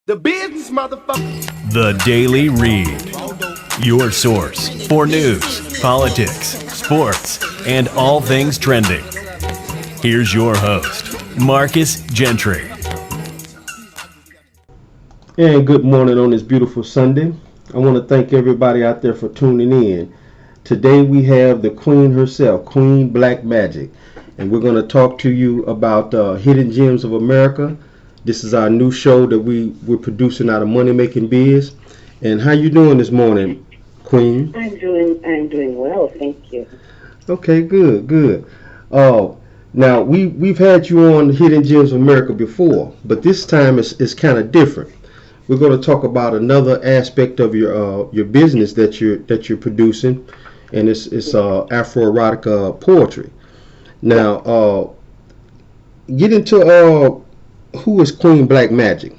The business, motherfucker. The Daily Read. Your source for news, politics, sports, and all things trending. Here's your host, Marcus Gentry. And good morning on this beautiful Sunday. I want to thank everybody out there for tuning in. Today we have the Queen herself, Queen Black Magik, and we're going to talk to you about Hidden Gems of America. This is our new show that we're producing out of Money Making Biz. And how you doing this morning, Queen? I'm doing well, thank you. Okay, good. Now we've had you on Hidden Gems of America before, but this time it's kind of different. We're going to talk about another aspect of your business that you're producing, and it's Afroerotic poetry. Now, get into who is Queen Black Magik?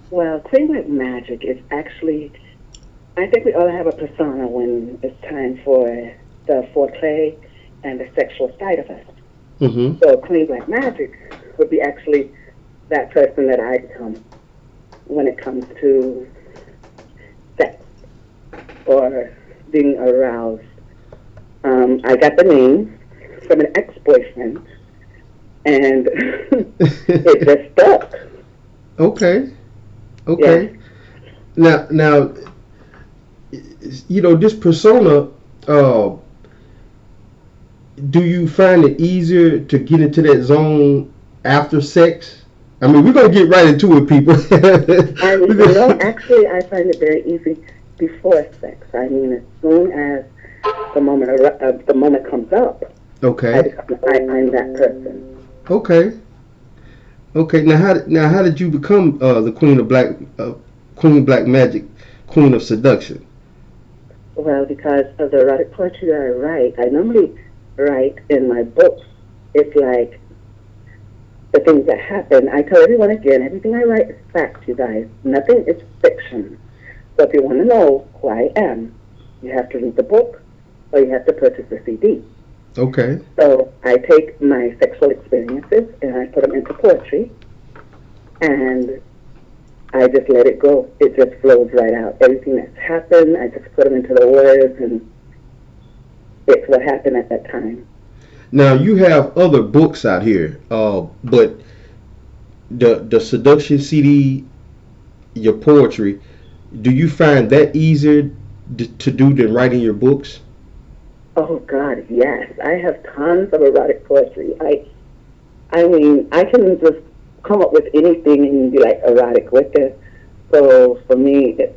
Well, Queen Black Magik is actually, I think we all have a persona when it's time for the foreplay and the sexual side of us. Mm-hmm. So Queen Black Magik would be actually that person that I become when it comes to sex or being aroused. I got the name from an ex-boyfriend, and it just stuck. Okay. Yeah. Now, this persona, do you find it easier to get into that zone after sex? I mean, we're going to get right into it, people. Actually, I find it very easy before sex. I mean, as soon as the moment comes up, okay, I'm that person. Okay. Now, how did you become the Queen Black Magik, Queen of Seduction? Well, because of the erotic poetry that I write, I normally write in my books. It's like the things that happen. I tell everyone again, everything I write is fact, you guys. Nothing is fiction. So if you want to know who I am, you have to read the book or you have to purchase the CD. Okay. So I take my sexual experiences and I put them into poetry, and I just let it go. It just flows right out. Everything that's happened, I just put them into the words, and it's what happened at that time. Now, you have other books out here, but the Seductions CD, your poetry, do you find that easier to do than writing your books? Oh, God, yes. I have tons of erotic poetry. I mean, I can just come up with anything and be like erotic with it. So for me, it's,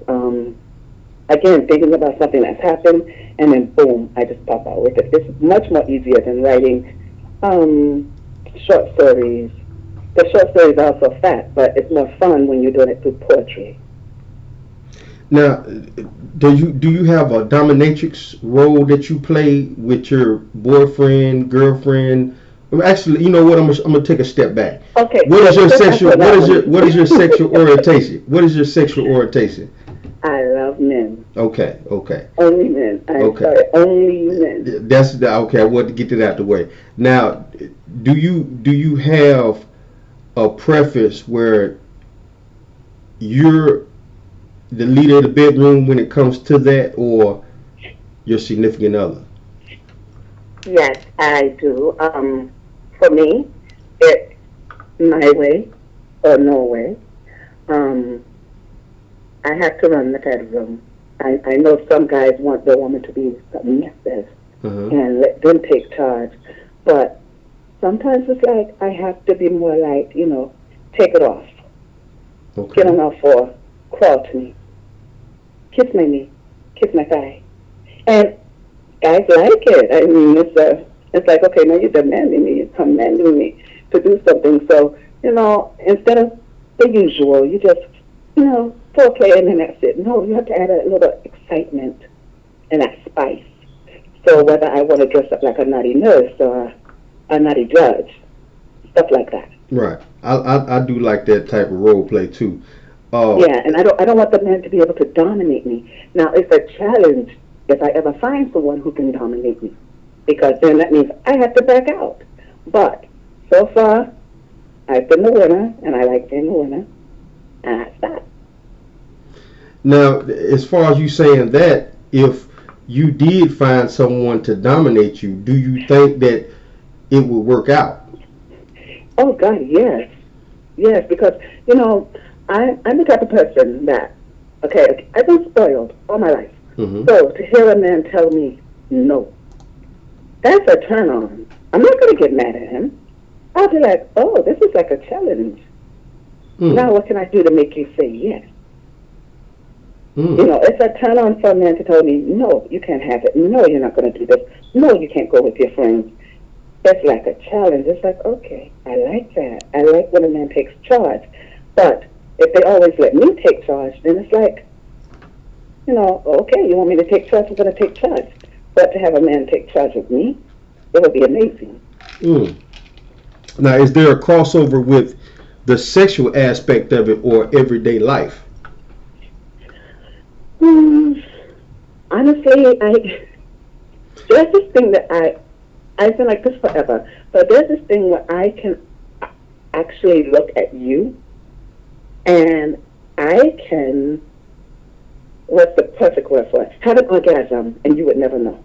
again, thinking about something that's happened, and then boom, I just pop out with it. It's much more easier than writing short stories. The short stories are also fat, but it's more fun when you're doing it through poetry. Now, do you have a dominatrix role that you play with your boyfriend, girlfriend? Actually, you know what? I'm gonna take a step back. Okay. What is your sexual orientation? What is your sexual orientation? I love men. Okay. Only men. Sorry, only men. Okay. I wanted to get that out of the way. Now, do you have a preference where you're the leader of the bedroom when it comes to that, or your significant other? Yes, I do. For me, it's my way or no way. I have to run the bedroom. I know some guys want their woman to be submissive and let them take charge, but sometimes it's like I have to be more like, take it off. Okay. Get on all four, crawl to me, kiss my knee, kiss my thigh, and guys like it. I mean, it's like, okay, now you're demanding me, you're commanding me to do something. So, instead of the usual, you just, foreplay and then that's it. No, you have to add a little excitement and that spice. So whether I want to dress up like a naughty nurse or a naughty judge, stuff like that. Right. I do like that type of role play too. Yeah, and I don't want the man to be able to dominate me. Now, it's a challenge if I ever find someone who can dominate me, because then that means I have to back out. But so far, I've been the winner, and I like being the winner. and I stopped. Now, as far as you saying that, if you did find someone to dominate you, do you think that it would work out? Oh God, yes, yes, because I'm the type of person that, okay, I've been spoiled all my life. Mm-hmm. So to hear a man tell me no, that's a turn on. I'm not going to get mad at him. I'll be like, oh, this is like a challenge. Now what can I do to make you say yes? It's a turn on for a man to tell me, no, you can't have it. No, you're not going to do this. No, you can't go with your friends. That's like a challenge. It's like, okay, I like that. I like when a man takes charge. But if they always let me take charge, then it's like, okay, you want me to take charge, I'm going to take charge. But to have a man take charge of me, it would be amazing. Now, is there a crossover with the sexual aspect of it or everyday life? Honestly, there's this thing that I've been like this forever, but there's this thing where I can actually look at you and I can, what's the perfect word for it? Have an orgasm and you would never know.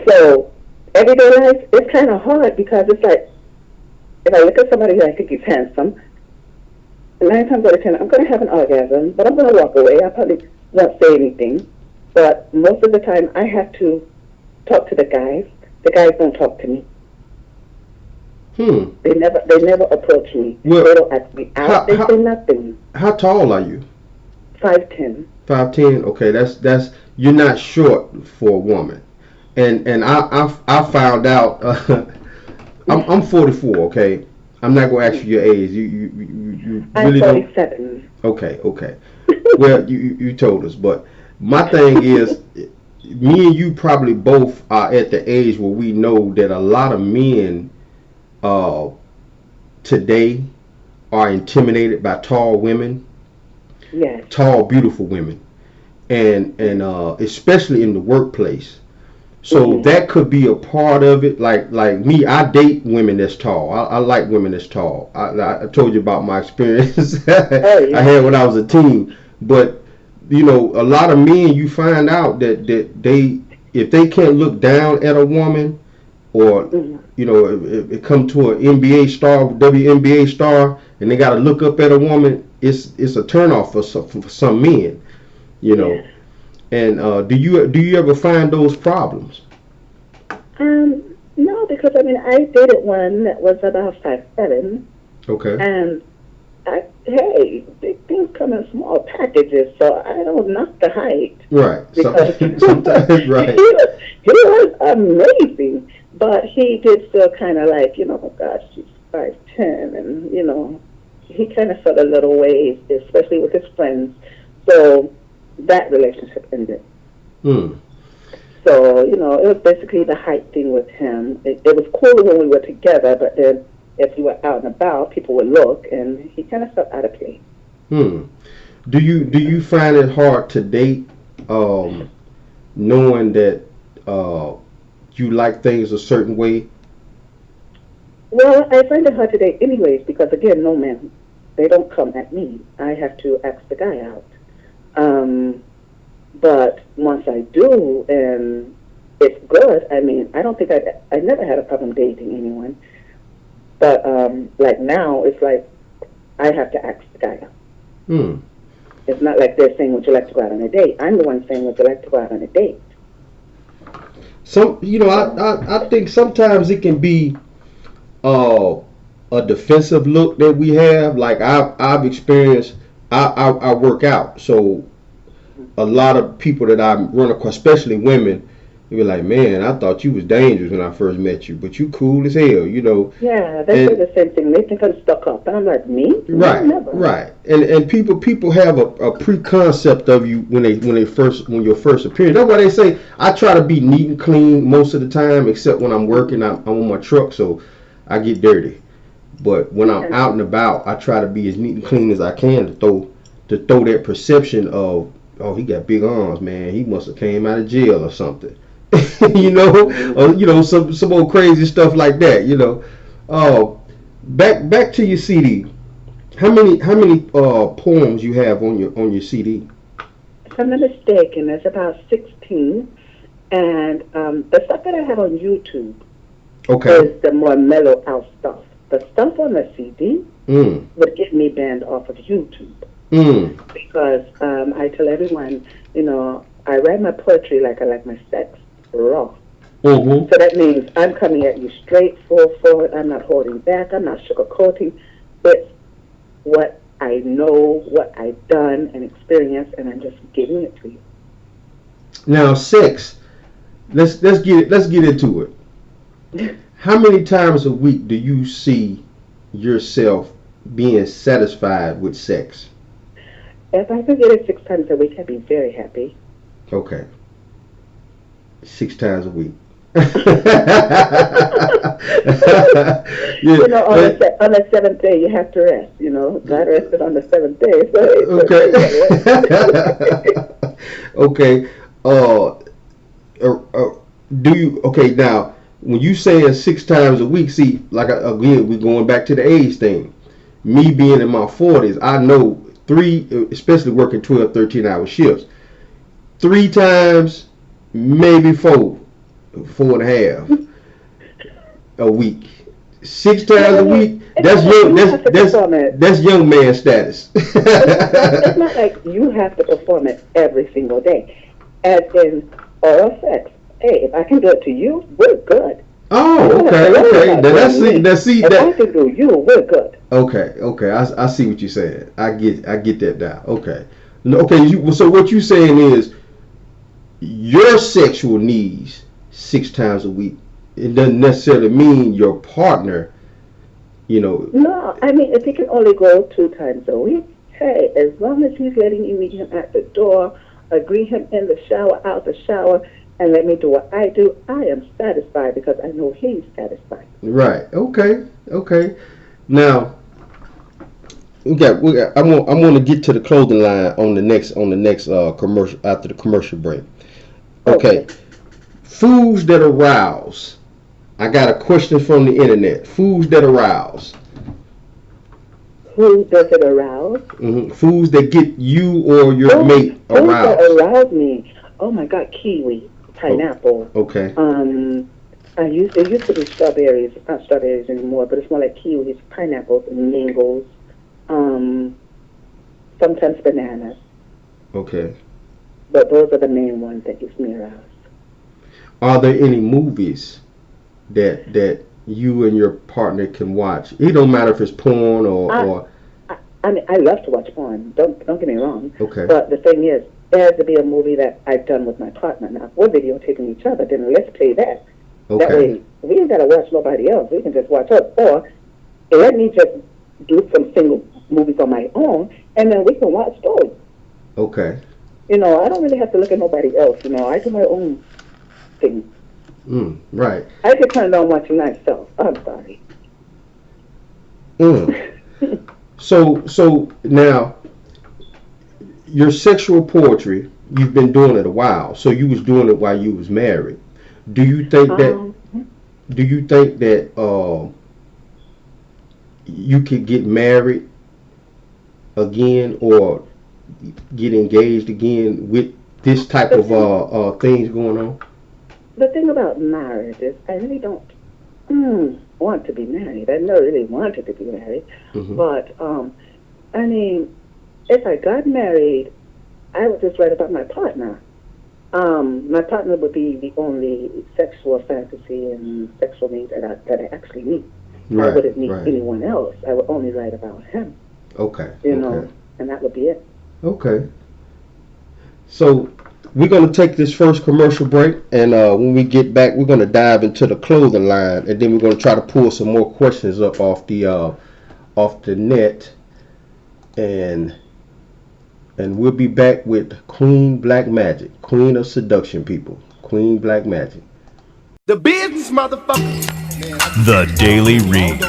So everyday life, it's kind of hard because it's like, if I look at somebody who I think is handsome, 9 times out of 10, I'm going to have an orgasm, but I'm going to walk away. I probably won't say anything. But most of the time, I have to talk to the guys. The guys don't talk to me. They never approach me. Well, they don't ask me out. They say nothing. How tall are you? 5'10". 5'10". Okay, that's you're not short for a woman. And I found out. I'm 44. Okay, I'm not gonna ask you your age. You really I'm 47. Don't. Okay. Well, you told us, but my thing is, me and you probably both are at the age where we know that a lot of men today are intimidated by tall women. Yes. Tall, beautiful women, and especially in the workplace. So that could be a part of it. Like me, I date women that's tall. I like women that's tall. I told you about my experience I had when I was a teen. But a lot of men, you find out that they, if they can't look down at a woman, or if it come to an NBA star, WNBA star, and they got to look up at a woman, it's a turnoff for some men. And do you ever find those problems? No, because I dated one that was about 5'7". Okay. And big things come in small packages, so I don't knock the height. Right. Sometimes, right. He was amazing, but he did feel kind of like, oh gosh, she's 5'10", and he kind of felt a little ways, especially with his friends. So that relationship ended. So, it was basically the height thing with him. It was cool when we were together, but then if we were out and about, people would look, and he kind of felt out of place. Do you find it hard to date, knowing that you like things a certain way? Well, I find it hard to date anyways, because again, no men, they don't come at me. I have to ask the guy out. But once I do, and it's good, I don't think I never had a problem dating anyone. But like now, it's like I have to ask the guy out. It's not like they're saying, would you like to go out on a date? I'm the one saying, would you like to go out on a date? I think sometimes it can be a defensive look that we have. Like I've experienced, I work out, so a lot of people that I run across, especially women, they be like, man, I thought you was dangerous when I first met you, but you cool as hell, Yeah, they say the same thing. They think I'm stuck up, and I'm like, me? Right, never. Right. And people have a preconcept of you when your first appearance. That's why they say I try to be neat and clean most of the time, except when I'm working. I'm on my truck, so I get dirty. But when I'm out and about, I try to be as neat and clean as I can to throw that perception of, oh, he got big arms, man. He must have came out of jail or something. Or some old crazy stuff like that. Back to your CD. How many poems you have on your CD? If I'm not mistaken, there's about 16. And the stuff that I have on YouTube Okay. is the more mellow out stuff. The stuff on the CD Mm. would get me banned off of YouTube Mm. because I tell everyone, I write my poetry like I like my sex raw. Mm-hmm. So that means I'm coming at you straight forward. I'm not holding back. I'm not sugarcoating. It's what I know, what I've done and experienced, and I'm just giving it to you. Now, sex. Let's get into it. How many times a week do you see yourself being satisfied with sex? If I could get it 6 times a week, I'd be very happy. Okay, 6 times a week. Yeah. On the seventh day, you have to rest. God rested on the seventh day, so Okay. Okay. Uh, do you okay now? When you saying 6 times a week, see, like again, we're going back to the age thing. Me being in my 40s, I know three, especially working 12, 13 hour shifts, 3 times, maybe four, 4.5 a week. Six yeah, times I a mean, week. it's That's not like young. you That's have to that's perform it. that's young man status. It's not like you have to perform it every single day. As in oral sex. Hey, if I can do it to you, we're good. You Oh, don't have to okay, worry okay. about Then I doing see. me. That see If I that. can do you, we're good. Okay, okay. I see what you're saying. I get that now. Okay, okay. So what you saying is your sexual needs 6 times a week. It doesn't necessarily mean your partner. You know. No, I mean, if he can only go 2 times a week, hey, as long as he's letting you meet him at the door, agree him in the shower, out the shower, and let me do what I do, I am satisfied because I know he's satisfied. Right. Okay. Okay. Now we got. I'm gonna get to the clothing line on the next commercial after the commercial break. Okay. Okay. Foods that arouse. I got a question from the internet. Foods that arouse. Who does it arouse? Foods that get you or your Oh, mate foods that aroused. arouse me. Oh my God, kiwi, Oh, pineapple. okay. It used to be strawberries, not strawberries anymore, but it's more like kiwis, pineapples, and mangoes. Um, Sometimes bananas, Okay. but those are the main ones that gets me aroused. Are there any movies that you and your partner can watch? It don't matter if it's porn I, or I mean, I love to watch porn. Don't get me wrong. okay. But the thing is, there has to be a movie that I've done with my partner. Now, if we're videotaping each other, then let's play that. That Okay. way, we ain't gotta watch nobody else. We can just watch us. Or let me just do some single movies on my own, and then we can watch those. Okay. I don't really have to look at nobody else. I do my own thing. Right. I can turn it on watching myself. I'm sorry. Mm. So now your sexual poetry, you've been doing it a while. So you was doing it while you was married. Do you think that um, do you think that you could get married again or get engaged again with this type the of thing, things going on? the thing about marriage is, I really don't want to be married. I never really wanted to be married, Hmm. but I mean, if I got married, I would just write about my partner. My partner would be the only sexual fantasy and sexual needs that I actually need. I Right, wouldn't need right. anyone else. I would only write about him, Okay, okay, and that would be it. okay. So we're gonna take this first commercial break, and when we get back, we're gonna dive into the clothing line, and then we're gonna try to pull some more questions up off the net, and we'll be back with Queen Black Magik, Queen of Seduction, people, Queen Black Magik. The business, motherfucker. The Daily Read.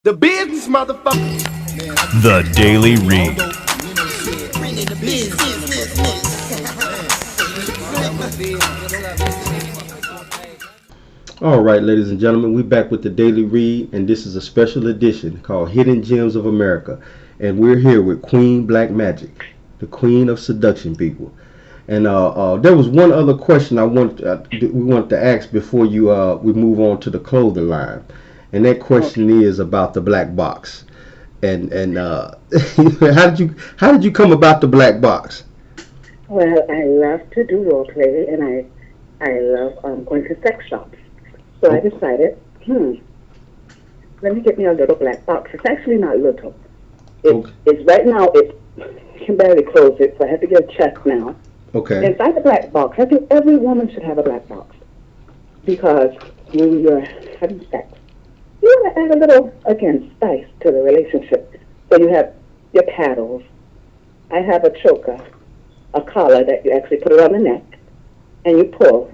The business, motherfucker. The Daily Read. All right, ladies and gentlemen, we're back with the Daily Read, and this is a special edition called Hidden Gems of America. And we're here with Queen Black Magik, the queen of seduction, people. And there was one other question we wanted to ask before we move on to the clothing line, and that question is about the black box. And how did you come about the black box? Well, I love to do role play, and I love going to sex shops. So I decided, let me get me a little black box. It's actually not little. It's right now. You can barely close it, so I have to get a check now. Okay. Inside the black box, I think every woman should have a black box, because when you're having sex, you want to add a little, again, spice to the relationship. So you have your paddles. I have a choker, a collar that you actually put around the neck, and you pull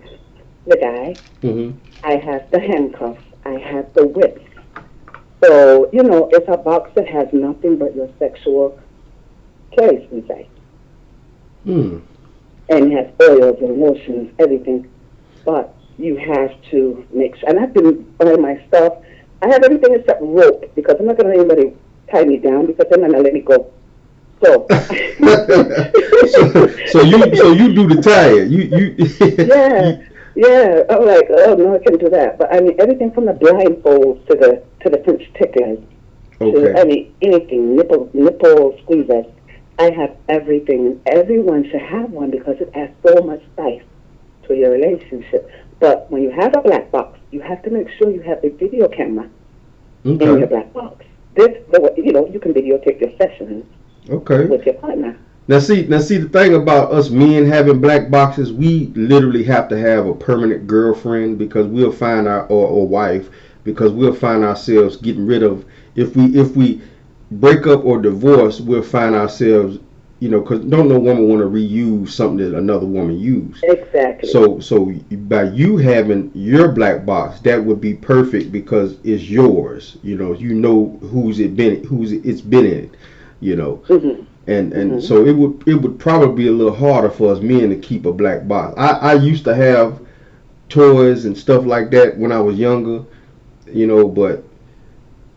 the guy. Mm-hmm. I have the handcuffs. I have the whips. So, it's a box that has nothing but your sexual toys inside. And it has oils and lotions, everything. But you have to make sure. And I've been buying my stuff. I have everything except rope, because I'm not going to let anybody tie me down, because they're not going to let me go. So, so you do the tying. Yeah. I'm like, oh no, I can't do that. But I mean, everything from the blindfolds to the French ticklers. Okay. Anything, nipple squeezers. I have everything. Everyone should have one, because it adds so much spice to your relationship. But when you have a black box, you have to make sure you have a video camera in your black box. You can videotape your sessions with your partner. Now see, the thing about us men having black boxes, we literally have to have a permanent girlfriend, because we'll find or wife, because we'll find ourselves getting rid of, if we break up or divorce, we'll find ourselves, because don't no woman want to reuse something that another woman used. Exactly. So by you having your black box, that would be perfect, because it's yours. Who's it's been in. Mm-hmm. And so it would probably be a little harder for us men to keep a black box. I used to have toys and stuff like that when I was younger, but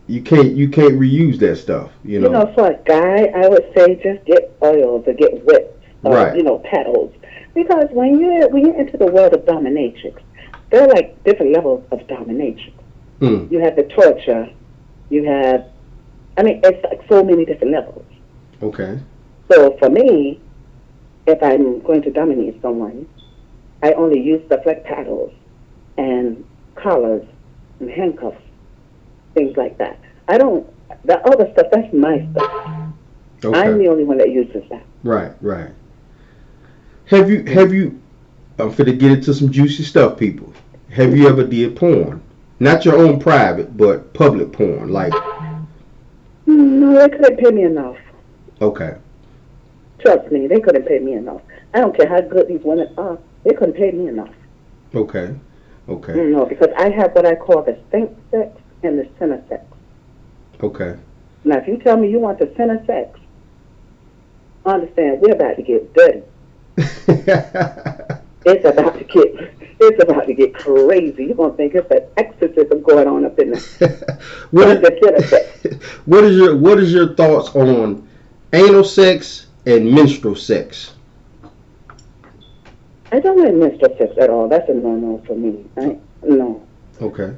you can't reuse that stuff, For a guy, I would say just get oils or get whips or paddles, because when you're into the world of dominatrix, there are like different levels of dominatrix. You have the torture, it's like so many different levels. Okay. So for me, if I'm going to dominate someone, I only use stuff like paddles and collars and handcuffs, things like that. The other stuff, that's my stuff. Okay. I'm the only one that uses that. Right. Have you, I'm finna get into some juicy stuff, people. Have you ever did porn? Not your own private, but public porn, like? No, they couldn't pay me enough. Okay. Trust me, they couldn't pay me enough. I don't care how good these women are, they couldn't pay me enough. Okay. No, because I have what I call the stink sex and the center sex. Okay. Now, if you tell me you want the center sex, understand, we're about to get dirty. It's about to get crazy. You're gonna think it's an exorcism going on up in there. What is your thoughts on anal sex and menstrual sex? I don't like menstrual sex at all. That's a no-no for me. No. Okay.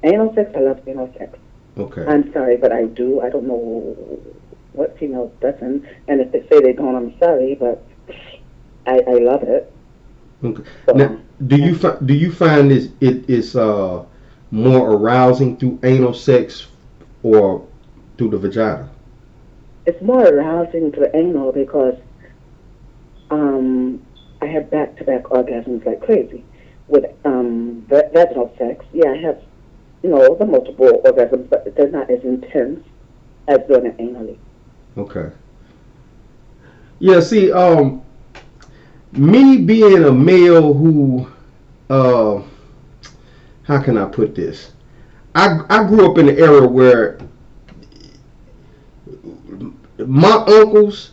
Anal sex, I love anal sex. Okay. I'm sorry, but I do. I don't know what females doesn't. And if they say they don't, I'm sorry, but I love it. Okay. So, now, do you find it is more arousing through anal sex or through the vagina? It's more arousing through anal, because I have back-to-back orgasms like crazy. With vaginal sex, I have the multiple orgasms, but they're not as intense as doing it anally. Okay. Yeah. See, me being a male who, how can I put this? I grew up in an era where my uncles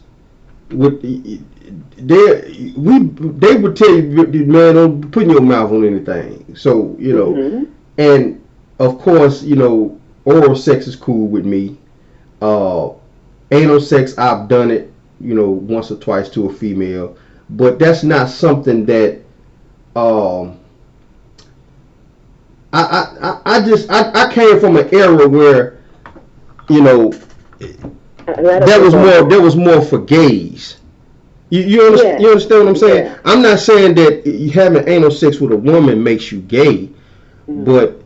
would they would tell you, man, don't put your mouth on anything. So and of course, oral sex is cool with me. Anal sex, I've done it, once or twice to a female, but that's not something that I came from an era where there was more for gays. You understand what I'm saying? Yeah. I'm not saying that having anal sex with a woman makes you gay, but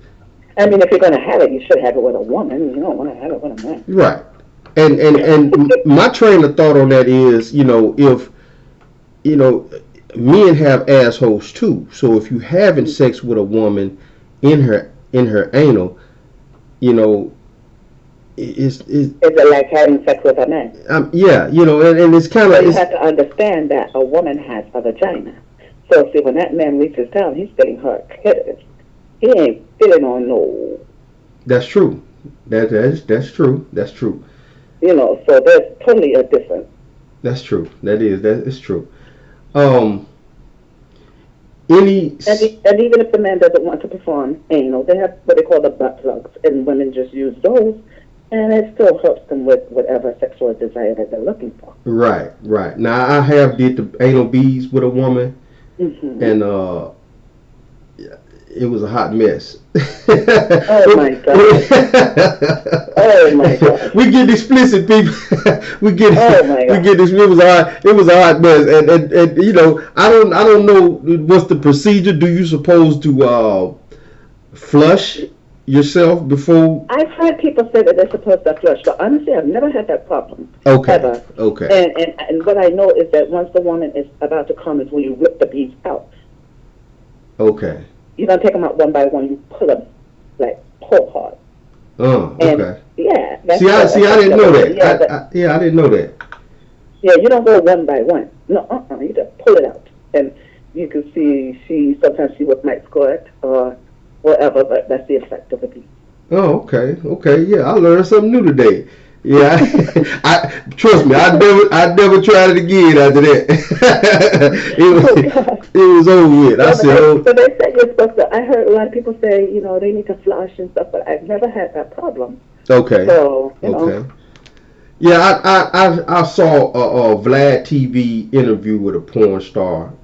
I mean, if you're going to have it, you should have it with a woman. You don't want to have it with a man. right. And my train of thought on that is, if men have assholes too. So if you having sex with a woman in her anal, is it like having sex with a man? Yeah, and it's kind of. You have to understand that a woman has a vagina. So see, when that man reaches down, he's feeling her clitoris. He ain't feeling on no. That's true. That's true. That's true. So there's totally a difference. That's true. That is true. And even if the man doesn't want to perform anal, they have what they call the butt plugs, and women just use those, and it still helps them with whatever sexual desire that they're looking for. Right. Now I have did the anal beads with a woman, and it was a hot mess. Oh my God! Oh my God! We get explicit, people. we get this. It was a hot mess, and I don't know what's the procedure. Do you supposed to flush yourself before? I've heard people say that they're supposed to flush, but honestly, I've never had that problem. Okay. Ever. Okay. And what I know is that once the woman is about to come is when you rip the beads out. Okay. You don't take them out one by one. You pull them, like pull hard. Oh, okay. Yeah. I didn't know that. I didn't know that. Yeah, you don't go one by one. No, you just pull it out, and you can see sometimes she might squirt or whatever, but that's the effect of the bead. Oh, okay. Yeah, I learned something new today. Yeah, I trust me. I never tried it again after that. it was over with. I said, so they said you're supposed to. I heard a lot of people say, they need to flush and stuff, but I've never had that problem. Okay. So okay. Yeah, I saw a Vlad TV interview with a porn star,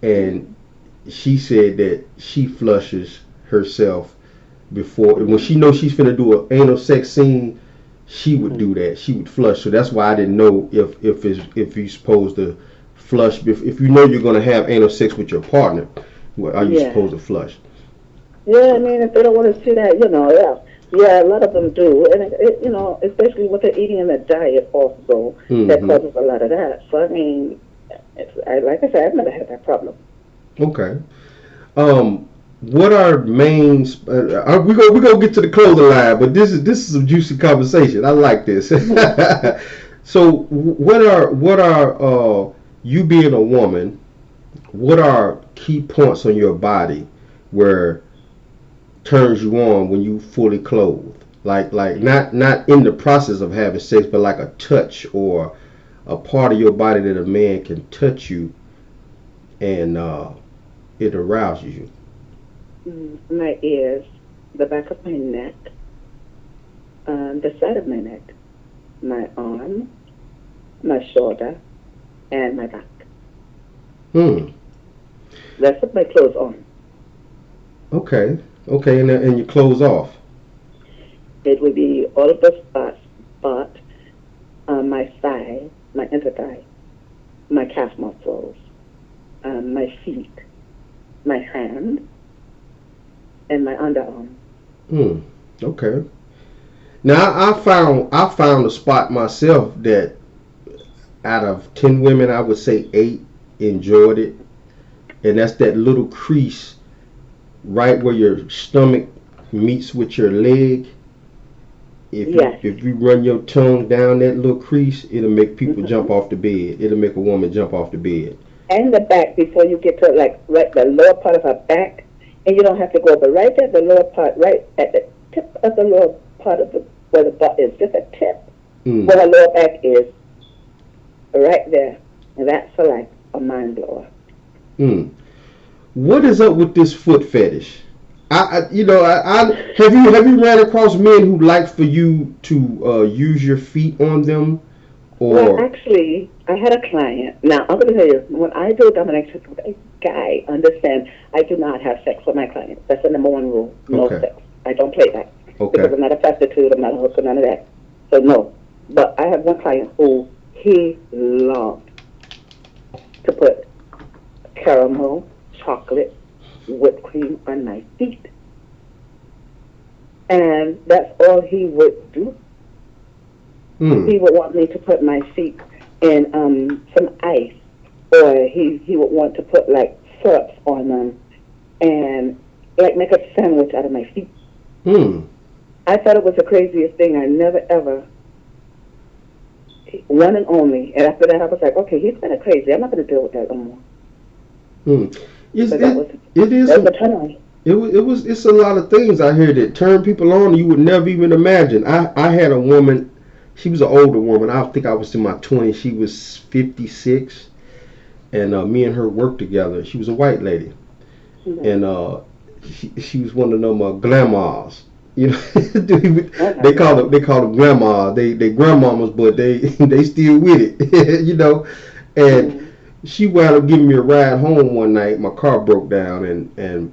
and she said that she flushes herself before when she knows she's finna do an anal sex scene. She would do that. She would flush. So that's why I didn't know if you're supposed to flush. If you know you're going to have anal sex with your partner, are you supposed to flush? Yeah, I mean, if they don't want to see that, yeah, a lot of them do, and especially what they're eating in their diet also, that causes a lot of that. So I mean, like I said, I've never had that problem. Okay. What are main? We gonna get to the clothing line, but this is a juicy conversation. I like this. So, what are you being a woman? What are key points on your body where turns you on when you fully clothed? Like not in the process of having sex, but like a touch or a part of your body that a man can touch you and it arouses you. My ears, the back of my neck, the side of my neck, my arm, my shoulder, and my back. That's with my clothes on. Okay, and your clothes off. It would be all of the spots, but my thigh, my inner thigh, my calf muscles, my feet, my hand, and my underarm. Okay. Now I found a spot myself that out of 10 women, I would say 8 enjoyed it, and that's that little crease right where your stomach meets with your leg. If you run your tongue down that little crease, it'll make people jump off the bed. It'll make a woman jump off the bed. And the back before you get to right the lower part of her back. And you don't have to go, but right at the lower part, right at the tip of the lower part of where the butt is, just a tip, where her lower back is, right there. And that's like a mind blower. What is up with this foot fetish? I have you ran across men who like for you to use your feet on them, Well, or actually, I had a client. Now, I'm going to tell you, when I do domination with a guy, understand, I do not have sex with my clients. That's the number one rule. No Okay. sex. I don't play that. Okay. Because I'm not a prostitute, I'm not a hooker, none of that. So, no. But I have one client who he loved to put caramel, chocolate, whipped cream on my feet. And that's all he would do. He would want me to put my feet in some ice, or he would want to put like syrups on them, and like make a sandwich out of my feet. I thought it was the craziest thing. I never ever, one and only. And after that, I was like, okay, he's kind of crazy. I'm not going to deal with that no more. It's a turn on. It's a lot of things I hear that turn people on you would never even imagine. I had a woman. She was an older woman. I think I was in my 20s. She was 56, and me and her worked together. She was a white lady, and she was one of them grandmas. You know, they call them grandma. They grandmamas, but they still with it. You know, and she wound up giving me a ride home one night. My car broke down, and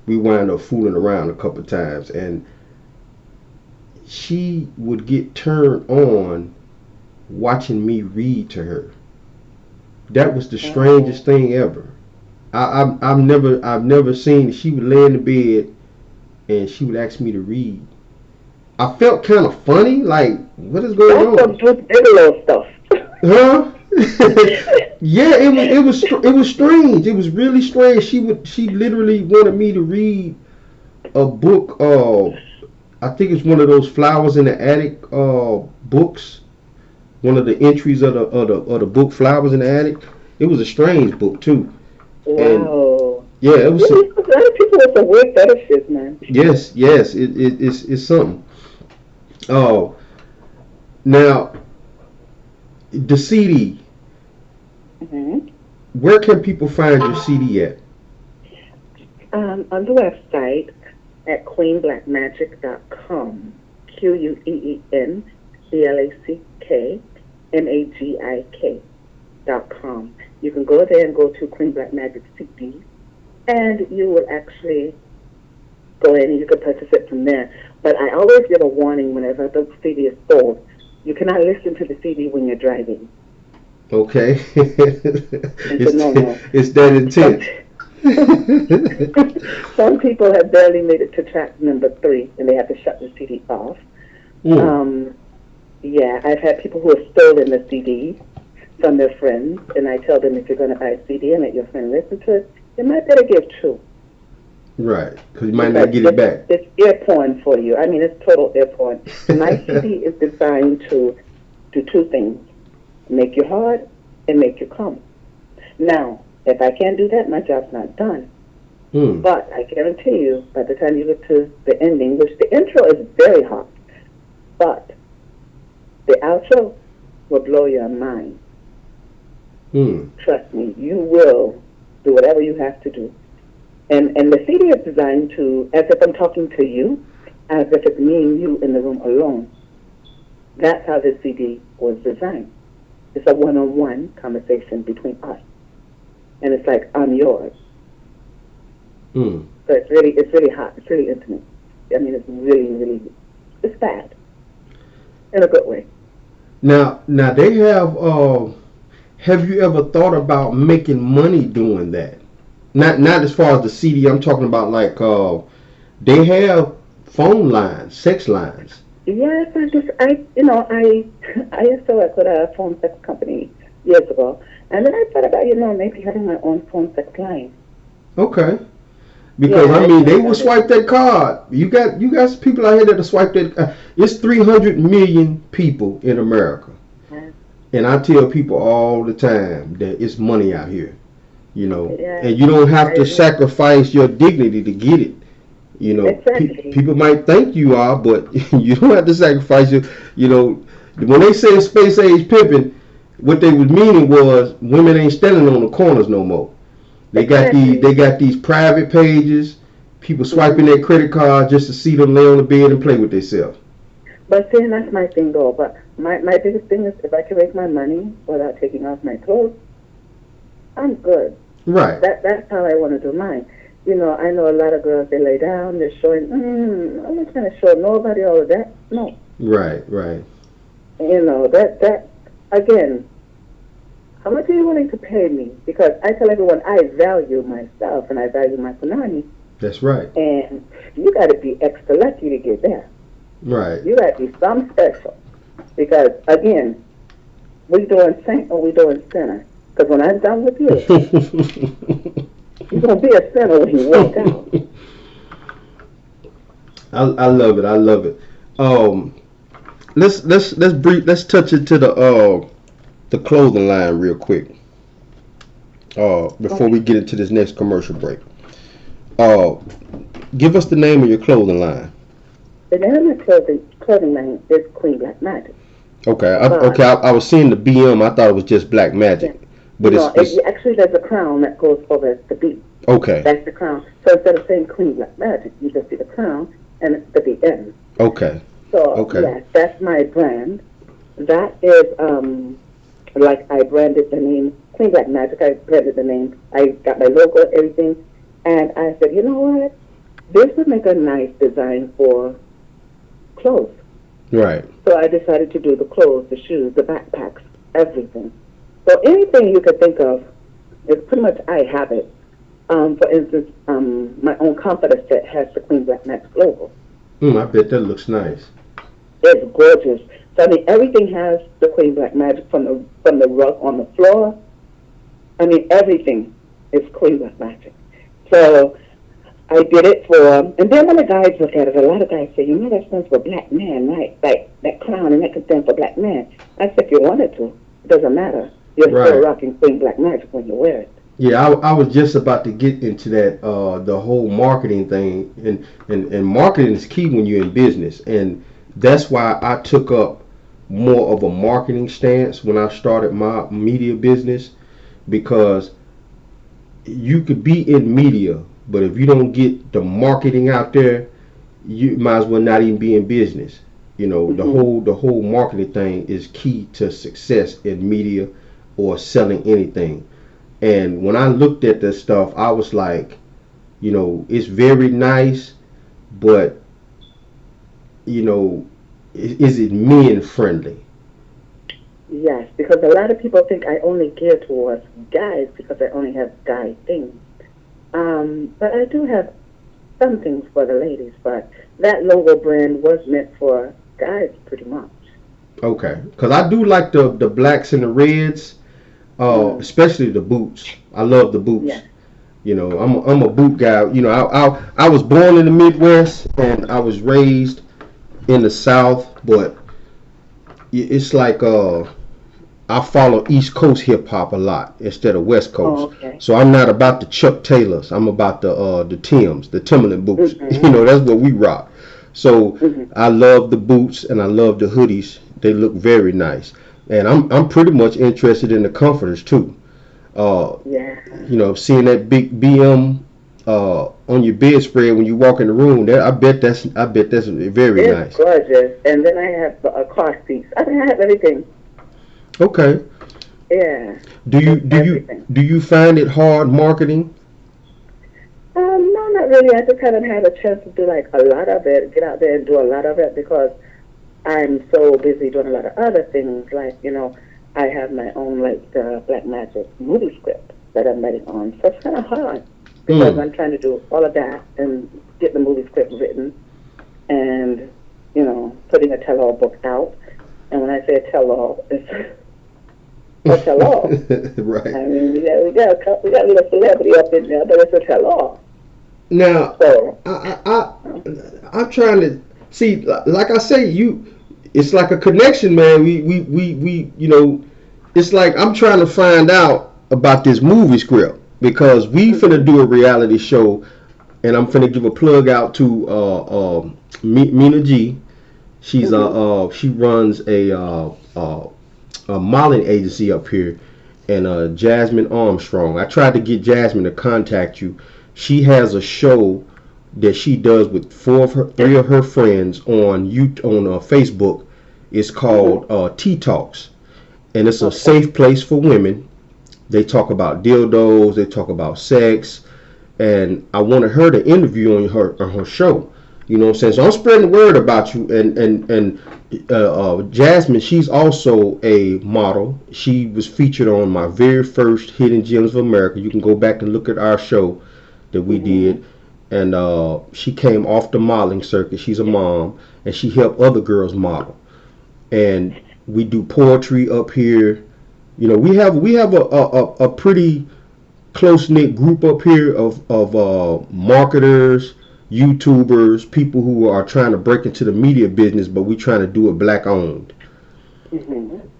we wound up fooling around a couple of times, and she would get turned on watching me read to her. That was the strangest thing ever. I've never seen. She would lay in the bed and she would ask me to read. I felt kind of funny, like, what is going on? That's some Bigelow stuff. Huh? Yeah, it was strange. It was really strange. She literally wanted me to read a book. I think it's one of those Flowers in the Attic books. One of the entries of the book Flowers in the Attic. It was a strange book too. Wow. And yeah, it was. A lot of people with some weird fetishes, man. Yes, it's something. Oh, now the CD. Where can people find your CD at? On the website at queenblackmagic.com. QueenBlackMagik.com. You can go there and go to Queen Black Magik CD, and you will actually go in and you can purchase it from there. But I always give a warning whenever the CD is sold. You cannot listen to the CD when you're driving. Okay. No. It's that intense. Some people have barely made it to track number 3, and they have to shut the CD off. Yeah, I've had people who have stolen the CD from their friends, and I tell them, if you're going to buy a CD and let your friend listen to it, you might better give 2. Right, because you might not get it back. It's ear porn for you. I mean, it's total ear porn. My CD is designed to do 2 things: make you hard and make you come. Now, if I can't do that, my job's not done. But I guarantee you, by the time you get to the ending, which the intro is very hot, but the outro will blow your mind. Trust me, you will do whatever you have to do. And the CD is designed to, as if I'm talking to you, as if it's me and you in the room alone. That's how this CD was designed. It's a one-on-one conversation between us. And it's like, I'm yours. So it's really hot. It's really intimate. I mean, it's really, it's bad. In a good way. Now they have you ever thought about making money doing that? Not as far as the CD. I'm talking about like they have phone lines, sex lines. Yes, I used to work with a phone sex company years ago, and then I thought about maybe having my own phone sex line. Okay. Because they will swipe that card. You got people out here that will swipe that. It's 300 million people in America, and I tell people all the time that it's money out here, and you don't have to sacrifice your dignity to get it. Exactly. People might think you are, but you don't have to sacrifice your. When they say space age pimping, what they was meaning was women ain't standing on the corners no more. They got these private pages. People swiping their credit card just to see them lay on the bed and play with themselves. But see, that's my thing though. But my biggest thing is if I can make my money without taking off my clothes, I'm good. Right. That's how I want to do mine. You know, I know a lot of girls, they lay down, they're showing, I'm not trying to show nobody all of that. No. Right. You know, that again, how much are you willing to pay me? Because I tell everyone I value myself and I value my punani. That's right. And you got to be extra lucky to get there. Right. You got to be some special. Because, again, we doing saint or we doing sinner. Because when I'm done with you, you're going to be a sinner when you walk out. I love it. Let's touch it to the clothing line real quick. Before we get into this next commercial break. Give us the name of your clothing line. The name of my clothing line is Queen Black Magik. Okay. I was seeing the BM. I thought it was just Black Magik. Yeah. But no, it's actually there's a crown that goes over the B. Okay. That's the crown. So instead of saying Queen Black Magik, you just see the crown and the BM. Okay. So yes, that's my brand. That is like I branded the name Queen Black Magik. I branded the name. I got my logo, everything, and I said, you know what? This would make a nice design for clothes. Right. So I decided to do the clothes, the shoes, the backpacks, everything. So anything you could think of, is pretty much I have it. For instance, my own comforter set has the Queen Black Magik logo. I bet that looks nice. It's gorgeous. So I mean, everything has the Queen Black Magik from the rug on the floor. I mean, everything is Queen Black Magik. So I did it for, and then when the guys look at it, a lot of guys say, you know, that stands for black man, right? Like that crown and that could stand for black man. I said, if you wanted to, it doesn't matter. You're still rocking Queen Black Magik when you wear it. Yeah, I was just about to get into that, the whole marketing thing, and marketing is key when you're in business, and that's why I took up more of a marketing stance when I started my media business, because you could be in media, but if you don't get the marketing out there, you might as well not even be in business. You know, the whole marketing thing is key to success in media or selling anything. And when I looked at this stuff, I was like, you know, it's very nice, but, you know, is it men friendly? Yes, because a lot of people think I only gear towards guys because I only have guy things. But I do have some things for the ladies, but that logo brand was meant for guys pretty much. Okay, because I do like the blacks and the reds. Especially the boots. I love the boots. Yeah. You know, I'm a boot guy. You know, I was born in the Midwest and I was raised in the South, but it's like I follow East Coast hip hop a lot instead of West Coast. Oh, okay. So I'm not about the Chuck Taylors. I'm about the Tims, the Timberland boots. You know, that's what we rock. So I love the boots and I love the hoodies. They look very nice. And I'm pretty much interested in the comforters too. You know, seeing that big BM on your bedspread when you walk in the room, I bet that's very nice. It's gorgeous. And then I have car seats. I think I have everything. Okay. Yeah. Do you find it hard marketing? No, not really. I just haven't had a chance to do like a lot of it, get out there and do a lot of it because I'm so busy doing a lot of other things, like, you know, I have my own, like, Black Magik movie script that I'm writing on. So it's kind of hard because I'm trying to do all of that and get the movie script written and, you know, putting a tell-all book out. And when I say a tell-all, it's a tell-all. Right. I mean, we got a little celebrity up in there, but it's a tell-all. Now, so, I'm trying to... See, like I say, it's like a connection, man. We, you know, it's like I'm trying to find out about this movie script because we finna do a reality show, and I'm finna give a plug out to Mina G. She's she runs a a modeling agency up here, and Jasmine Armstrong. I tried to get Jasmine to contact you. She has a show that she does with three of her friends on Facebook. It's called Tea Talks, and it's a safe place for women. They talk about dildos, they talk about sex, and I wanted her to interview on her show. You know what I'm saying? So I'm spreading the word about you, and Jasmine, she's also a model. She was featured on my very first Hidden Gems of America. You can go back and look at our show that we did, and she came off the modeling circuit. She's a mom, and she helped other girls model. And we do poetry up here. You know, we have a pretty close-knit group up here of marketers, YouTubers, people who are trying to break into the media business, but we trying to do it black owned.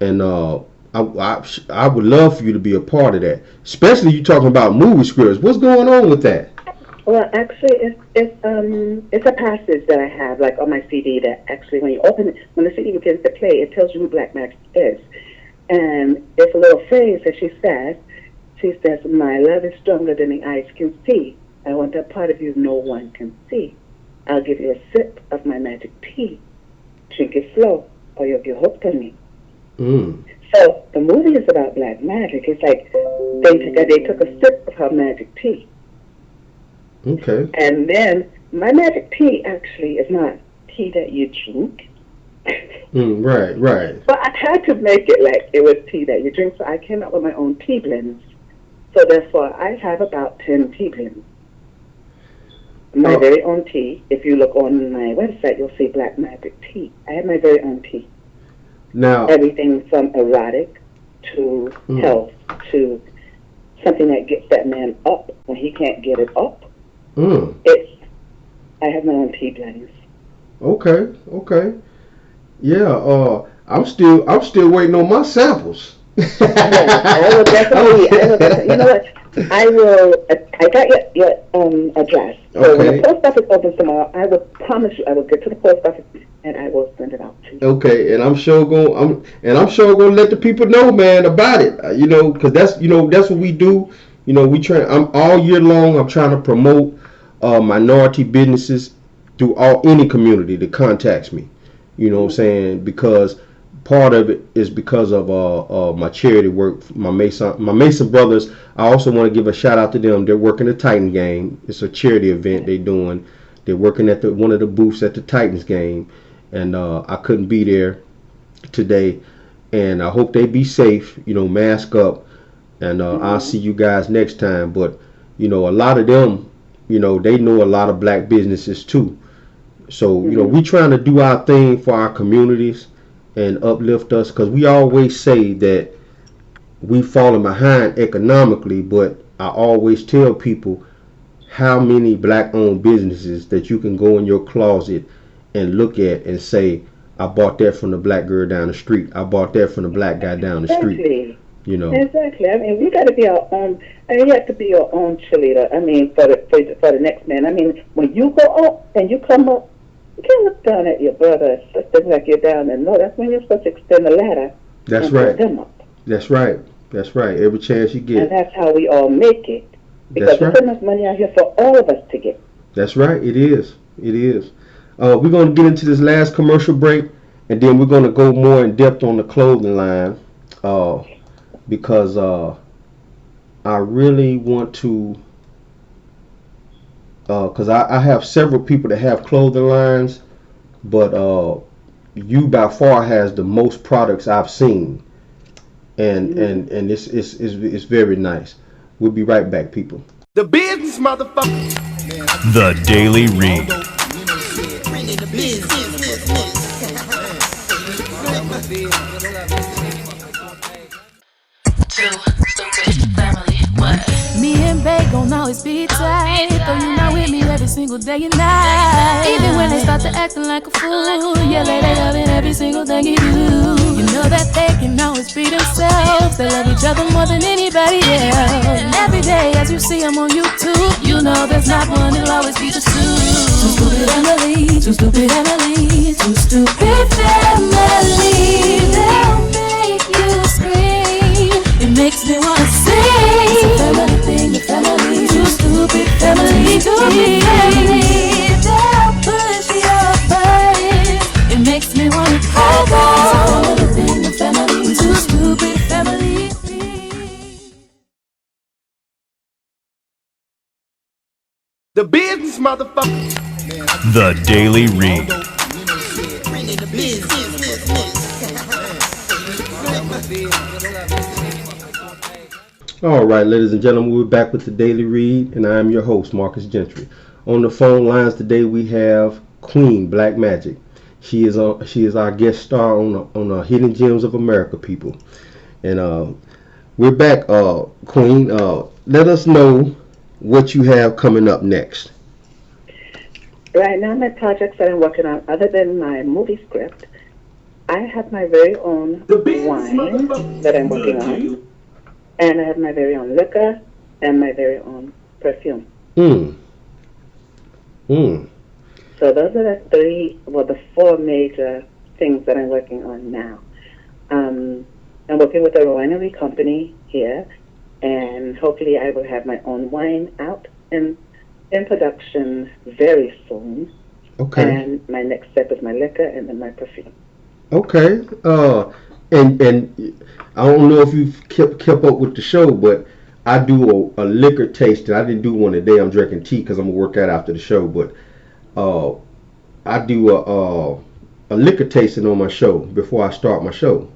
And I would love for you to be a part of that, especially you talking about movie scripts. What's going on with that? Well, actually, it's a passage that I have, like on my CD, that actually when you open it, when the CD begins to play, it tells you who Black Magik is. And it's a little phrase that she says, my love is stronger than the eyes can see. I want that part of you no one can see. I'll give you a sip of my magic tea. Drink it slow, or you'll get hooked on me. So the movie is about Black Magik. It's like they took a sip of her magic tea. Okay. And then my magic tea actually is not tea that you drink. Right. But I tried to make it like it was tea that you drink, so I came up with my own tea blends. So therefore, I have about 10 tea blends. My very own tea. If you look on my website, you'll see Black Magik tea. I have my very own tea. Now, everything from erotic to health to something that gets that man up when he can't get it up. I have my own tea blends. Okay. Yeah. I'm still waiting on my samples. I will definitely. You know what? I got your address. So when the post office opens tomorrow, I will promise you I will get to the post office and I will send it out to you. Okay, and I'm sure gonna let the people know, man, about it. You know, because that's what we do. You know, we try. I'm all year long. I'm trying to promote minority businesses through any community that contacts me. You know what I'm saying? Because part of it is because of my charity work, my Mason brothers. I also want to give a shout out to them. They're working the Titan game. It's a charity event they're doing. They're working at one of the booths at the Titans game, and I couldn't be there today. And I hope they be safe. You know, mask up, and I'll see you guys next time. But you know, a lot of them, you know, they know a lot of black businesses too. So you know, we trying to do our thing for our communities and uplift us, because we always say that we falling behind economically, but I always tell people how many black owned businesses that you can go in your closet and look at and say, I bought that from the black girl down the street, I bought that from the black guy down the street. You know, exactly. I mean, we got to be our own. I mean, you have to be your own cheerleader. I mean, for the next man. I mean, when you go up and you come up, you can't look down at your brother or sister like you're down there. No, that's when you're supposed to extend the ladder. That's and right. Put them up. That's right. Every chance you get. And that's how we all make it. Because there's enough money out here for all of us to get. That's right. It is. We're going to get into this last commercial break, and then we're going to go more in depth on the clothing line, because I really want to. Because I have several people that have clothing lines, but you by far has the most products I've seen, and it's very nice. We'll be right back, people. The business, motherfucker. The Daily Read. Me and Bae gon' always be tight, though you not with me every single day and night. Even when they start to acting like a fool, yeah, they loving every single thing you do. You know that they can always be themselves. They love each other more than anybody else. And every day as you see them on YouTube, you know there's not one, it'll always be just two. Two stupid Emily, two stupid Emily, two stupid family. They'll make you to me. They'll push your buttons. It makes me want to cry. So within the family, too stupid family. The business, motherfucker. The Daily Read. All right, ladies and gentlemen, we're back with the Daily Read, and I am your host, Marcus Gentry. On the phone lines today, we have Queen Black Magik. She is our guest star on Hidden Gems of America, people. And we're back, Queen. Let us know what you have coming up next. Right now, my projects that I'm working on, other than my movie script, I have my very own wine that I'm working on, and I have my very own liquor and my very own perfume. So those are the four major things that I'm working on now. I'm working with a winery company here, and hopefully I will have my own wine out in production very soon. Okay. And my next step is my liquor and then my perfume. Okay. And I don't know if you've kept up with the show, but I do a liquor tasting. I didn't do one today. I'm drinking tea because I'm gonna work out after the show. But I do a liquor tasting on my show before I start my show.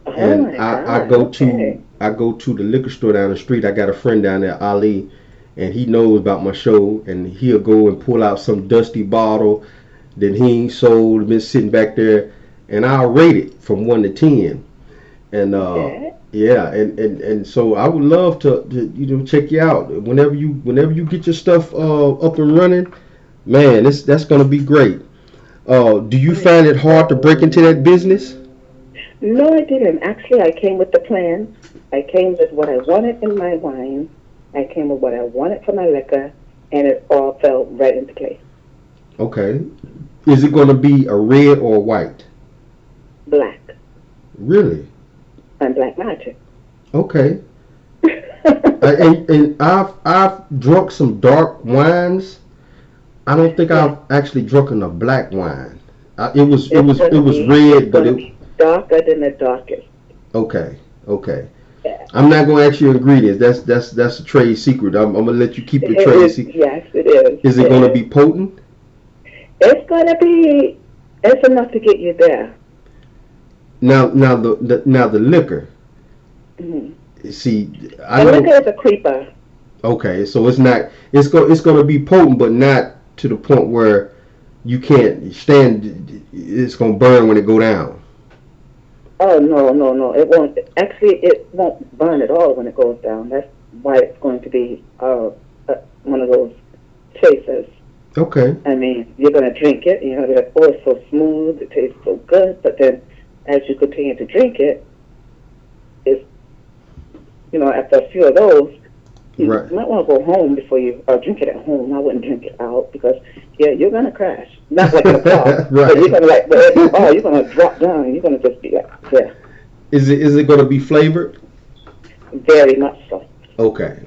And I go to the liquor store down the street. I got a friend down there, Ali, and he knows about my show, and he'll go and pull out some dusty bottle that he ain't sold, been sitting back there, and I'll rate it from 1 to 10. And yeah, and so I would love to check you out whenever you get your stuff up and running. Man, that's gonna be great. Do you find it hard to break into that business? No, I didn't. Actually, I came with the plan. I came with what I wanted in my wine. I came with what I wanted for my liquor, and it all fell right into place. Okay. Is it going to be a red or a white? Black. Really? I'm Black Magik. Okay. and I've drunk some dark wines. I don't think I've actually drunken a black wine. It was red, but it darker than the darkest. Okay. Yeah. I'm not going to ask you ingredients. That's a trade secret. I'm going to let you keep the trade secret. Yes, it is. Is it going to be potent? It's going to be. It's enough to get you there. Now the liquor. Mm-hmm. See, the liquor is a creeper. Okay, so it's not. It's going to be potent, but not to the point where you can't stand. It's going to burn when it go down. Oh, no. It won't. Actually, it won't burn at all when it goes down. That's why it's going to be one of those chasers. Okay. I mean, you're going to drink it, and you're going to be like, oh, it's so smooth, it tastes so good. But then as you continue to drink it, it's, after a few of those, you might want to go home before you drink it at home. I wouldn't drink it out because, you're going to crash. Not like in a car. Right. But you're going to you're going to drop down and you're going to just be like, yeah. Is it going to be flavored? Very much so. Okay.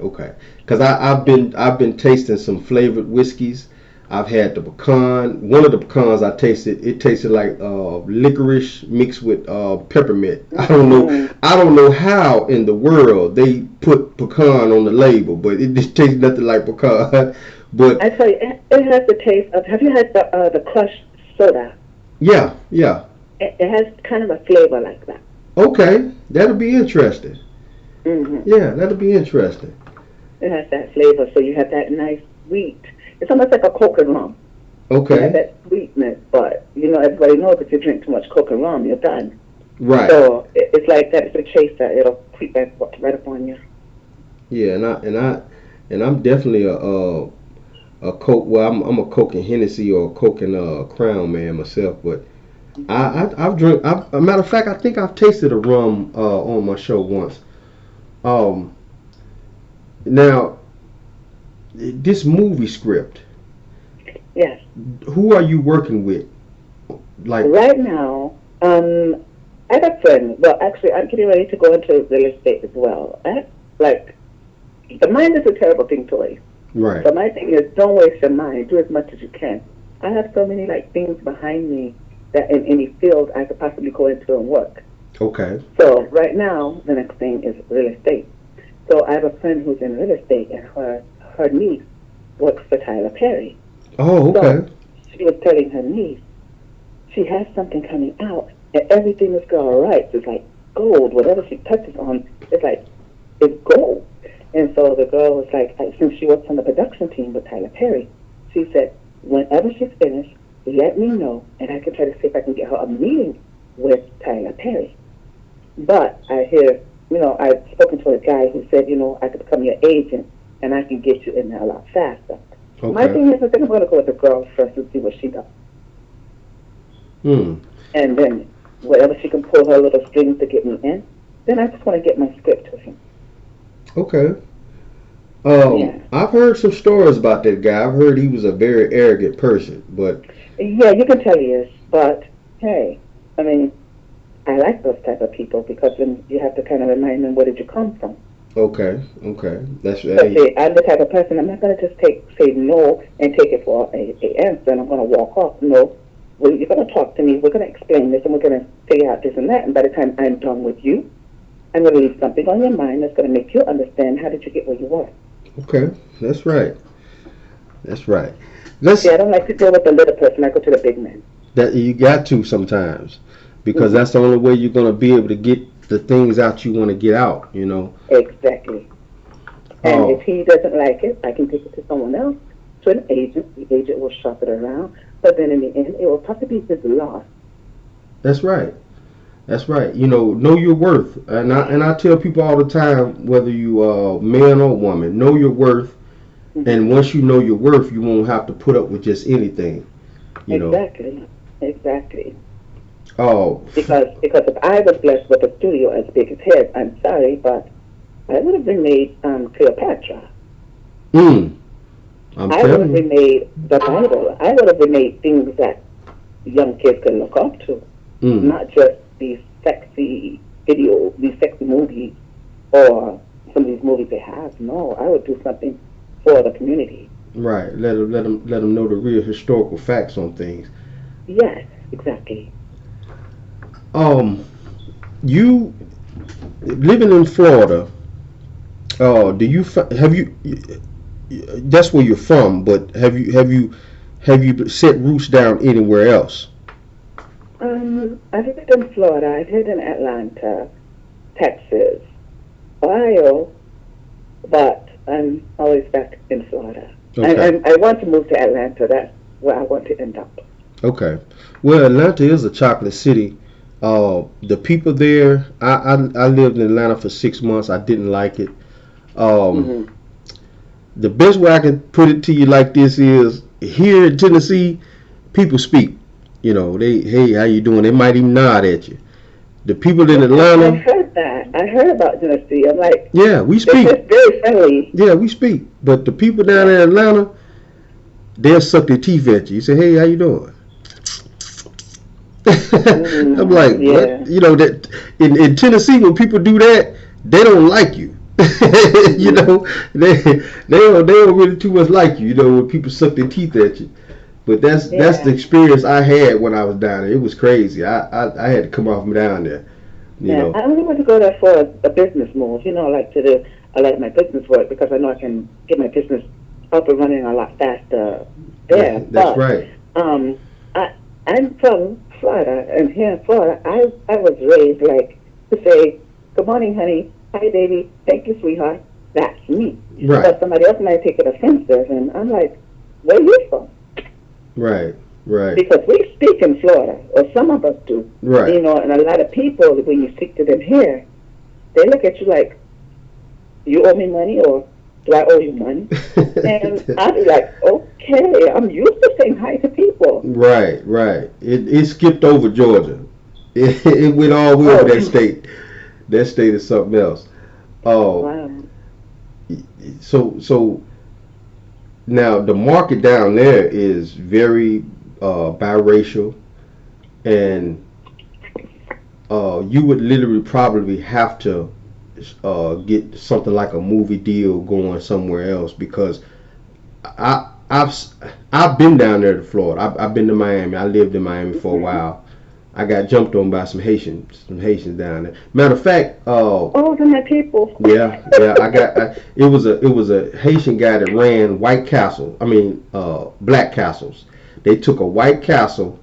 Because I've been tasting some flavored whiskeys. I've had the pecan. One of the pecans I tasted, it tasted like licorice mixed with peppermint. I don't know how in the world they put pecan on the label, but it just tastes nothing like pecan. But I tell you, it has the taste of. Have you had the crushed soda? Yeah. It has kind of a flavor like that. Okay, that'll be interesting. Mm-hmm. Yeah, that'll be interesting. It has that flavor, so you have that nice sweet. It's almost like a Coke and rum. Okay. You have that sweetness, but everybody knows if you drink too much Coke and rum, you're done. Right. So it's like that. It's a chaser. It'll creep right up on you. Yeah, and I'm definitely a Coke. Well, I'm a Coke and Hennessy or a Coke and Crown man myself, but I've drunk. A matter of fact, I think I've tasted a rum on my show once. Now, this movie script. Yes. Who are you working with? Like right now, I have a friend. Well, actually, I'm getting ready to go into real estate as well. The mind is a terrible thing to waste. Right. So my thing is, don't waste your mind. Do as much as you can. I have so many like things behind me that in any field I could possibly go into and work. Okay. So right now, the next thing is real estate. So I have a friend who's in real estate, and her niece works for Tyler Perry. Oh, okay. So she was telling her niece she has something coming out, and everything this girl writes is like gold. Whatever she touches on, it's gold. And so the girl was like, since she works on the production team with Tyler Perry, she said, whenever she's finished, let me know, and I can try to see if I can get her a meeting with Tyler Perry. But I hear, I've spoken to a guy who said, I could become your agent, and I can get you in there a lot faster. Okay. My thing is, I think I'm going to go with the girl first and see what she does. And then whatever she can pull her little strings to get me in, then I just want to get my script to him. Okay. Yeah. I've heard some stories about that guy. I've heard he was a very arrogant person, but Yeah, you can tell he is, but hey, I mean, I like those type of people because then you have to kind of remind them, where did you come from? okay. That's But see, I'm the type of person, I'm not going to just say no and take it for a answer and I'm going to walk off. No, you're going to talk to me, we're going to explain this, and we're going to figure out this and that, and by the time I'm done with you, I'm going to leave something on your mind that's going to make you understand how did you get where you are. Okay, that's right. See, I don't like to deal with the little person, I go to the big man. That you got to sometimes, because that's the only way you're going to be able to get the things out you want to get out, Exactly. And if he doesn't like it, I can take it to someone else, to an agent. The agent will shop it around, but then in the end, it will probably be his loss. That's right. Know your worth, and I tell people all the time, whether you are man or woman, know your worth. Mm-hmm. And once you know your worth, you won't have to put up with just anything. Exactly. Oh. Because if I was blessed with a studio as big as his, I'm sorry, but I would have remade Cleopatra. I would have remade the Bible. I would have remade things that young kids can look up to, not just these sexy videos, these sexy movies, or some of these movies they have. No, I would do something for the community. Right. Let them know the real historical facts on things. Yes, exactly. You living in Florida. That's where you're from, but have you set roots down anywhere else? I've lived in Florida. I've lived in Atlanta, Texas, Ohio, but I'm always back in Florida. Okay. I want to move to Atlanta. That's where I want to end up. Okay. Well, Atlanta is a chocolate city. The people there, I lived in Atlanta for 6 months. I didn't like it. The best way I can put it to you like this is, here in Tennessee, people speak. Hey, how you doing? They might even nod at you. The people in Atlanta. I heard that. I heard about Tennessee. I'm like, yeah, we speak. They're very friendly. Yeah, we speak. But the people down in Atlanta, they'll suck their teeth at you. You say, hey, how you doing? I'm like, what? That in Tennessee, when people do that, they don't like you. They don't really too much like you. When people suck their teeth at you. But that's the experience I had when I was down there. It was crazy. I had to come off from down there. I only want to go there for a business move. I like my business work because I know I can get my business up and running a lot faster there. That's right. I'm from Florida, and here in Florida, I was raised to say, good morning, honey, hi, baby, thank you, sweetheart. That's me. Right. But somebody else might take it offensive, and I'm like, where are you from? Right. Because we speak in Florida, or some of us do. Right. And a lot of people, when you speak to them here, they look at you like, you owe me money, or do I owe you money? And I'll be like, okay, I'm used to saying hi to people. Right. It skipped over Georgia. It went all the way over that state. That state is something else. Oh. Wow. So now the market down there is very biracial, and you would literally probably have to get something like a movie deal going somewhere else, because I've been down there to Florida. I've been to Miami. I lived in Miami for a while. I got jumped on by some Haitians down there. Matter of fact, Oh, they're my people. yeah, it was a Haitian guy that ran White Castle. Black Castles. They took a White Castle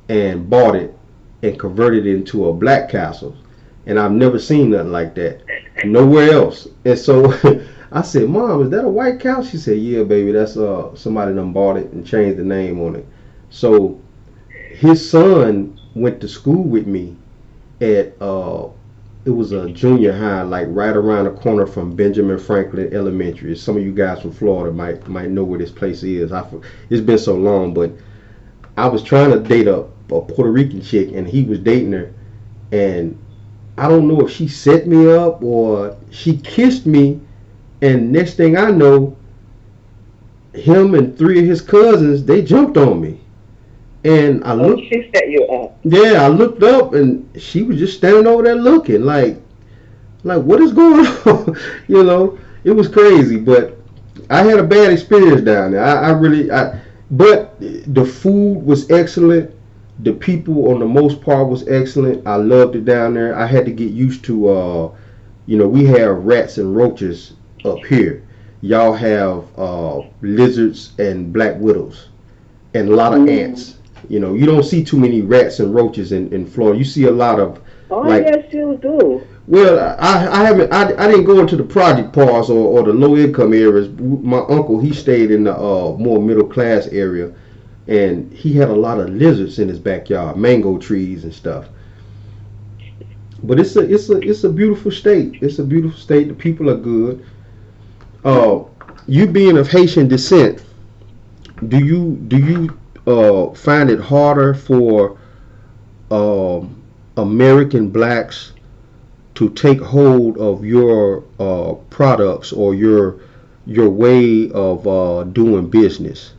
and bought it and converted it into a Black Castle, and I've never seen nothing like that nowhere else. And so I said, "Mom, is that a White Castle?" She said, "Yeah, baby, that's somebody done bought it and changed the name on it." So his son went to school with me at it was a junior high, like right around the corner from Benjamin Franklin Elementary. Some of you guys from Florida might know where this place is. It's been so long, but I was trying to date a Puerto Rican chick, and he was dating her, and I don't know if she set me up or she kissed me, and next thing I know, him and 3 of his cousins, they jumped on me. And I looked. She set you up. Yeah, I looked up and she was just standing over there looking like what is going on? It was crazy. But I had a bad experience down there. But the food was excellent. The people, on the most part, was excellent. I loved it down there. I had to get used to, we have rats and roaches up here. Y'all have lizards and black widows and a lot of ants. You don't see too many rats and roaches in Florida. You see a lot of. Oh, yes, you do. Well, I didn't go into the project parts or the low income areas. My uncle, he stayed in the more middle class area, and he had a lot of lizards in his backyard, mango trees and stuff. But it's a beautiful state. It's a beautiful state. The people are good. You being of Haitian descent, do you find it harder for American blacks to take hold of your products or your way of doing business?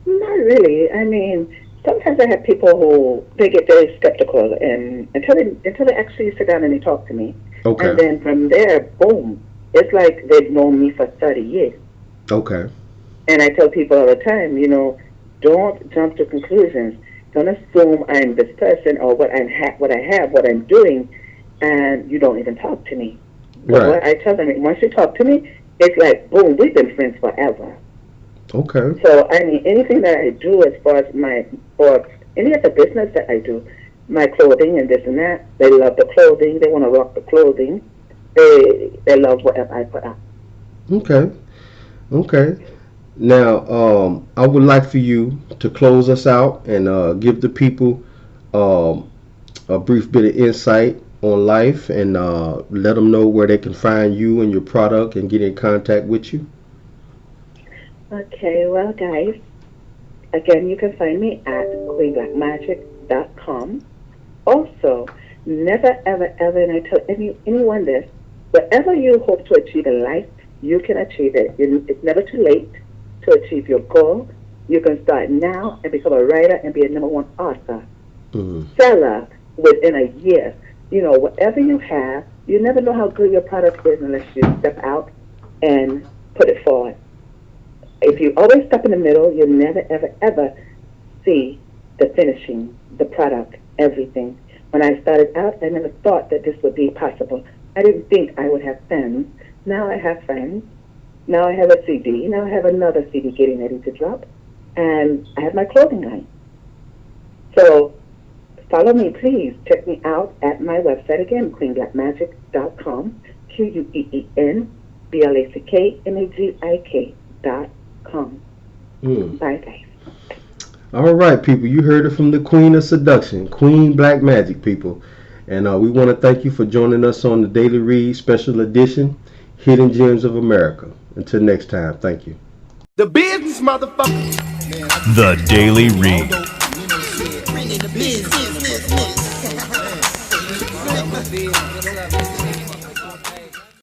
Not really. I mean, sometimes I have people who they get very skeptical, and until they actually sit down and they talk to me, Okay. and then from there, boom, it's like they've known me for 30 years. Okay. And I tell people all the time, don't jump to conclusions. Don't assume I'm this person or what I'm doing, and you don't even talk to me. But Right. what I tell them, once you talk to me, it's like, boom, we've been friends forever. Okay. So, I mean, anything that I do as far as or any of the business that I do, my clothing and this and that, they love the clothing. They want to rock the clothing. They love whatever I put out. Okay. Now, I would like for you to close us out and give the people a brief bit of insight on life and let them know where they can find you and your product and get in contact with you. Okay, well, guys, again, you can find me at queenblackmagic.com. Also, never, ever, ever, and I tell anyone this, whatever you hope to achieve in life, you can achieve it. It's never too late to achieve your goal. You can start now and become a writer and be a #1 author, seller within a year. Whatever you have, you never know how good your product is unless you step out and put it forward. If you always step in the middle, you'll never, ever, ever see the finishing, the product, everything. When I started out, I never thought that this would be possible. I didn't think I would have fans. Now I have fans. Now I have a CD. Now I have another CD getting ready to drop. And I have my clothing line. So follow me, please. Check me out at my website again, queenblackmagic.com, QUENBLACKMAGIK.com. Bye, guys. All right, people. You heard it from the Queen of Seduction, Queen Black Magik, people. And we want to thank you for joining us on the Daily Read Special Edition, Hidden Gems of America. Until next time, thank you. The business, motherfucker. The Daily Read. Business.